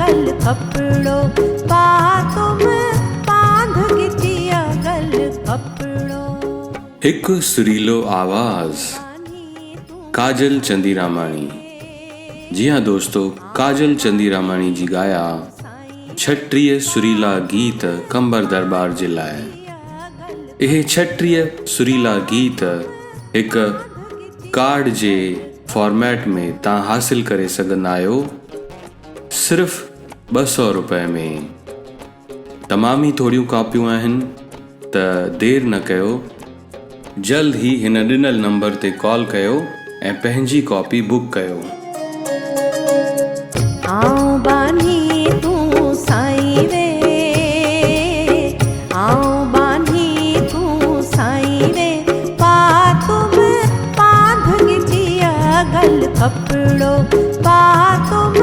गल कपड़ो पा तुम बांध गिचिया गल कपड़ो। एक सुरीलो आवाज काजल चंदीरामाणी। जी हाँ दोस्तों, काजल चंदीरामाणी जी गाया छटीह सुरीला गीत कंबर दरबार जे लाए। यह छटीह सुरीला गीत एक कार्ड जे फॉर्मेट में ता हासिल करे सघंदा आहियो सिर्फ़ 200 रुपए में। तमाम ही थोड़ियूं कॉपियूं आहिनि त देर न कयो, जल्द ही हिन ॾिनल नंबर ते कॉल कयो ऐं पंहिंजी कॉपी बुक कयो। आऊं बानी तू साईं वे, आऊं बानी तू साईं वे, पा तुम बांध गिचिया गल कपड़ो पा तुम